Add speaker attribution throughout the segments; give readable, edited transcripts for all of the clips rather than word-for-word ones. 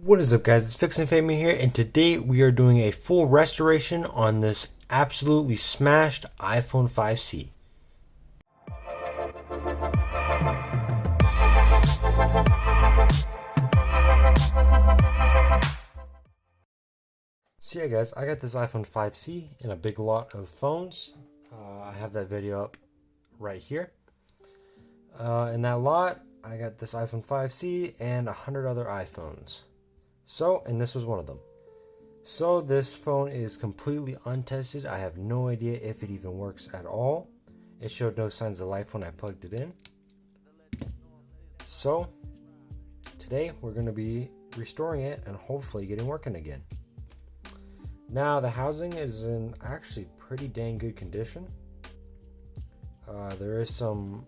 Speaker 1: What is up, guys? It's Fixin' Family here, and today we are doing a full restoration on this absolutely smashed iPhone 5C. So yeah, guys, I got this iPhone 5C in a big lot of phones. I have that video up right here. In that lot, I got this iPhone 5C and 100 other iPhones. And this was one of them. So this phone is completely untested. I have no idea if it even works at all. It showed no signs of life when I plugged it in. So today we're going to be restoring it and hopefully getting working again. Now the housing is in actually pretty dang good condition. There is some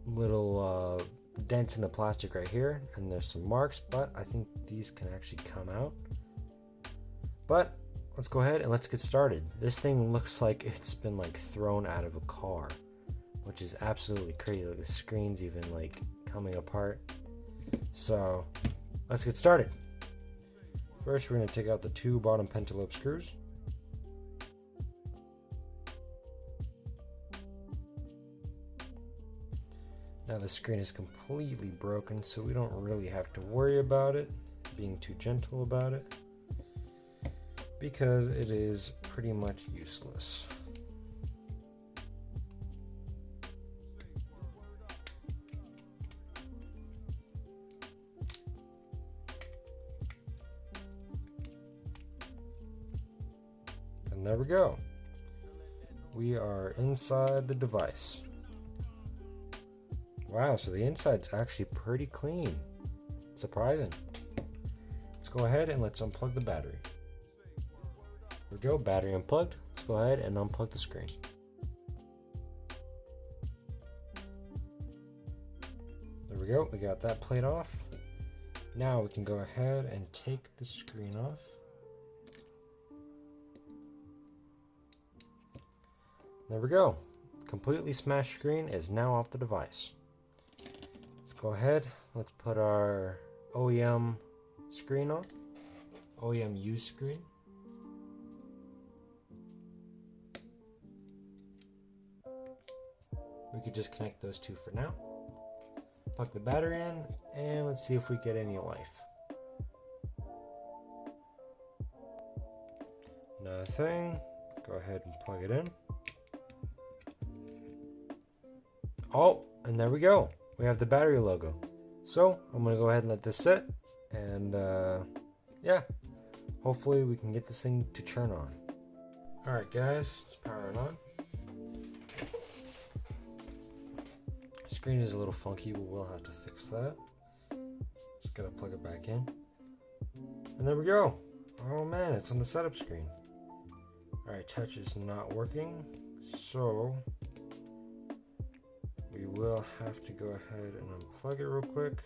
Speaker 1: little dents in the plastic right here, and there's some marks, but I think these can actually come out. But let's go ahead and let's get started. This thing looks like it's been thrown out of a car, which is absolutely crazy. Like the screen's even coming apart. So let's get started. First, we're going to take out the two bottom pentalobe screws. Now the screen is completely broken, so we don't really have to worry about it, being too gentle about it, because it is pretty much useless. And there we go. We are inside the device. Wow, so the inside's actually pretty clean. Surprising. Let's go ahead and let's unplug the battery. There we go, battery unplugged. Let's go ahead and unplug the screen. There we go, we got that plate off. Now we can go ahead and take the screen off. There we go. Completely smashed screen is now off the device. Let's go ahead. Let's put our OEM screen on. OEM use screen. We could just connect those two for now. Plug the battery in, and let's see if we get any life. Nothing. Go ahead and plug it in. Oh, and there we go. We have the battery logo. So I'm going to go ahead and let this sit. And yeah, hopefully we can get this thing to turn on. Alright guys, let's power it on. Screen is a little funky, but we'll have to fix that. Just got to plug it back in. And there we go. Oh man, it's on the setup screen. Alright, touch is not working. So we will have to go ahead and unplug it real quick.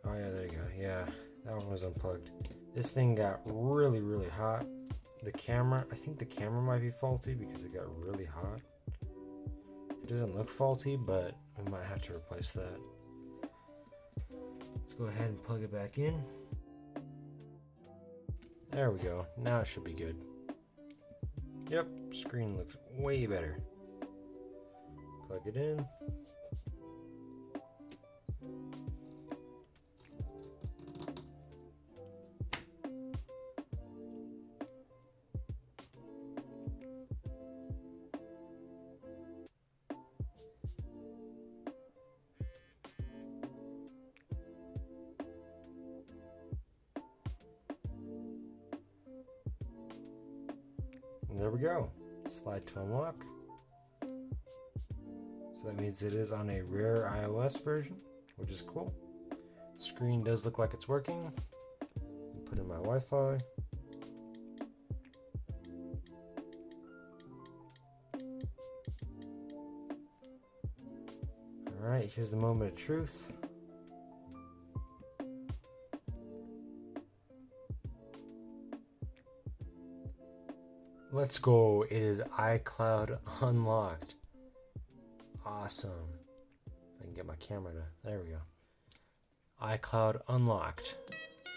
Speaker 1: Oh yeah, there you go. Yeah, that one was unplugged. This thing got really, really hot. The camera, I think the camera might be faulty because it got really hot. It doesn't look faulty, but we might have to replace that. Let's go ahead and plug it back in. There we go. Now it should be good. Yep, screen looks way better. Plug it in. And there we go. Slide to unlock. So that means it is on a rare iOS version, which is cool. Screen does look like it's working. Put in my Wi-Fi. Alright, here's the moment of truth. Let's go. It is iCloud unlocked. Awesome. If I can get my camera to, there we go. iCloud unlocked.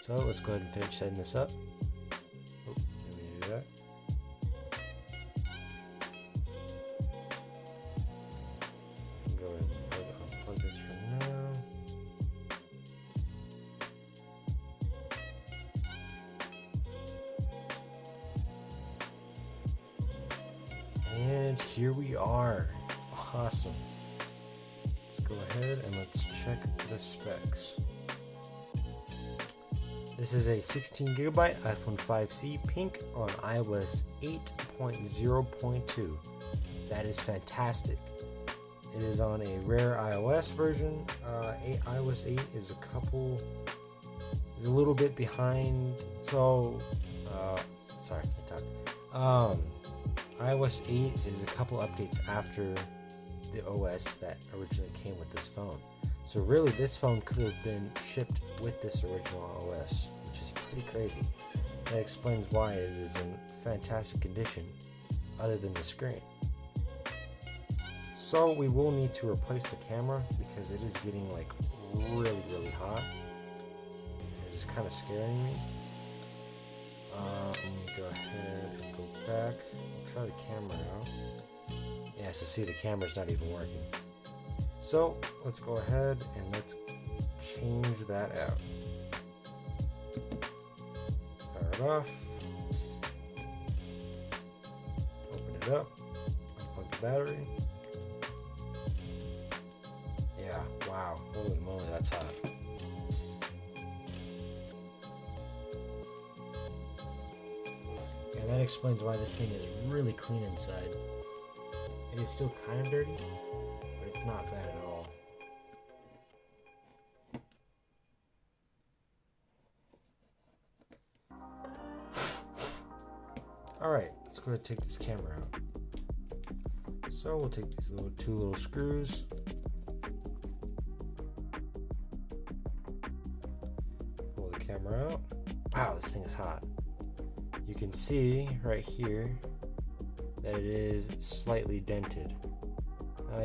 Speaker 1: So let's go ahead and finish setting this up. Oh, let me do that. Go ahead and unplug this for now. And here we are. Awesome. Let's go ahead and let's check the specs. This is a 16 gigabyte iPhone 5C pink on iOS 8.0.2. That is fantastic. It is on a rare iOS version. iOS 8 is a little bit behind. So, sorry, I can't talk. iOS 8 is a couple updates after the OS that originally came with this phone. So really, this phone could have been shipped with this original OS, which is pretty crazy. That explains why it is in fantastic condition, other than the screen. So we will need to replace the camera because it is getting like really hot. It is kind of scaring me. Let me go ahead and go back and try the camera out. Yeah, so see, the camera's not even working. So let's go ahead and let's change that out. Power it off. Open it up. Unplug the battery. Yeah, wow. Holy moly, that's hot. Yeah, that explains why this thing is really clean inside. It is still kind of dirty, but it's not bad at all. Alright, let's go ahead and take this camera out. So we'll take these two little screws. Pull the camera out. Wow, this thing is hot. You can see right here that it is slightly dented.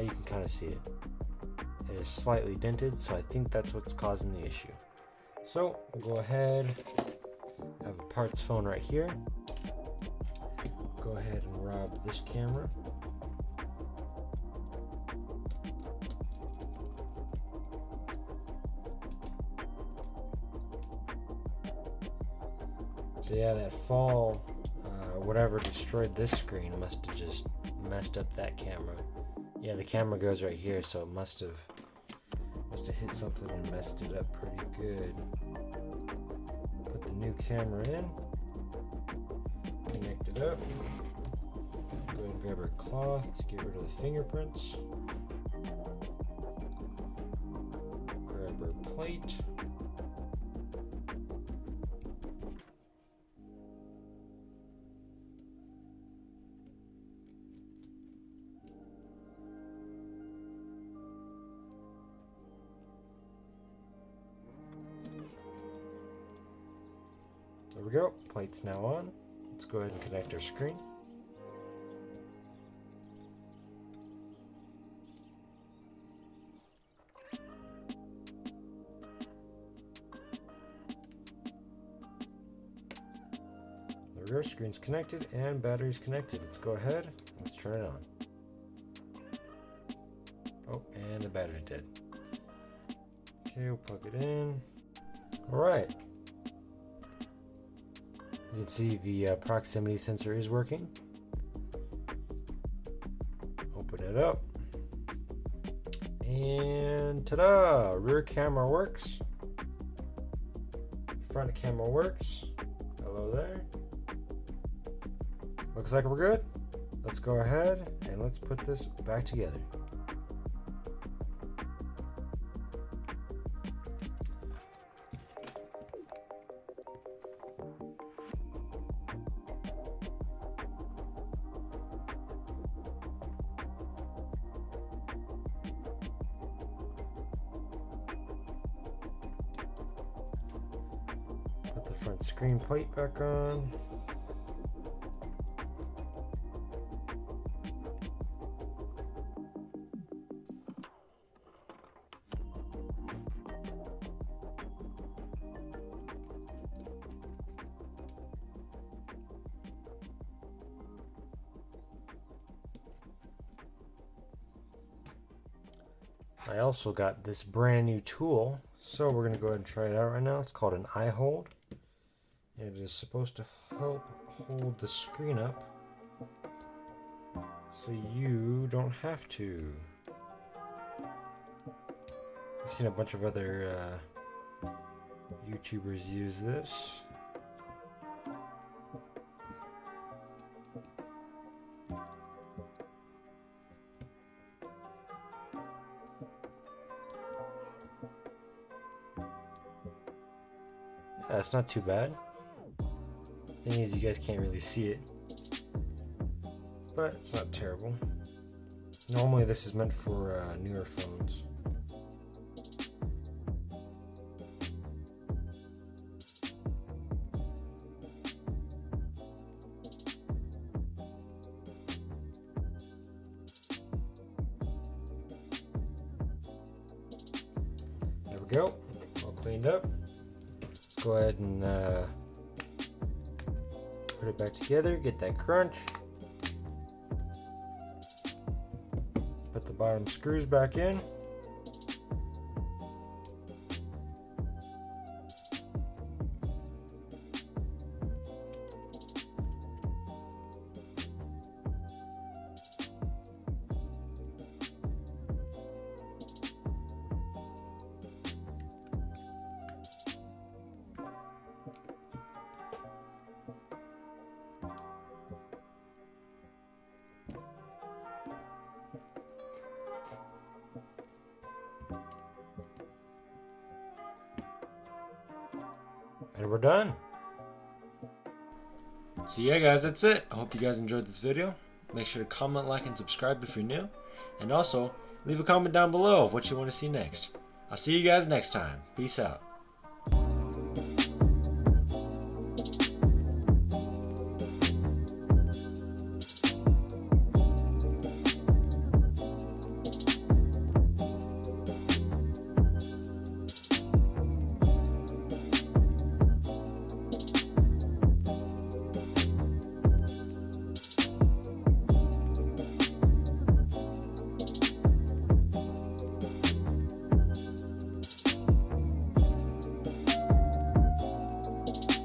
Speaker 1: You can kind of see it. It is slightly dented, so I think that's what's causing the issue. So we'll go ahead. I have a parts phone right here. Go ahead and rob this camera. So yeah, that fall, whatever destroyed this screen must have just messed up that camera. Yeah, the camera goes right here, so it must have hit something and messed it up pretty good. Put the new camera in, connect it up. Go ahead and grab our cloth to get rid of the fingerprints. Grab our plate. There we go, plate's now on. Let's go ahead and connect our screen. There we go, screen's connected and battery's connected. Let's go ahead, let's turn it on. Oh, and the battery's dead. Okay, we'll plug it in. All right. You can see the proximity sensor is working. Open it up. And ta-da! Rear camera works. Front camera works. Hello there. Looks like we're good. Let's go ahead and let's put this back together. Put the front screen plate back on. I also got this brand new tool, so we're going to go ahead and try it out right now. It's called an eye hold. It is supposed to help hold the screen up so you don't have to. I've seen a bunch of other YouTubers use this. Yeah, it's not too bad. Thing is, you guys can't really see it, but it's not terrible. Normally this is meant for newer phones. There we go, all cleaned up. Let's go ahead and put it back together, get that crunch. Put the bottom screws back in. And we're done. So yeah guys, that's it. I hope you guys enjoyed this video. Make sure to comment, like, and subscribe if you're new. And also, leave a comment down below of what you want to see next. I'll see you guys next time. Peace out.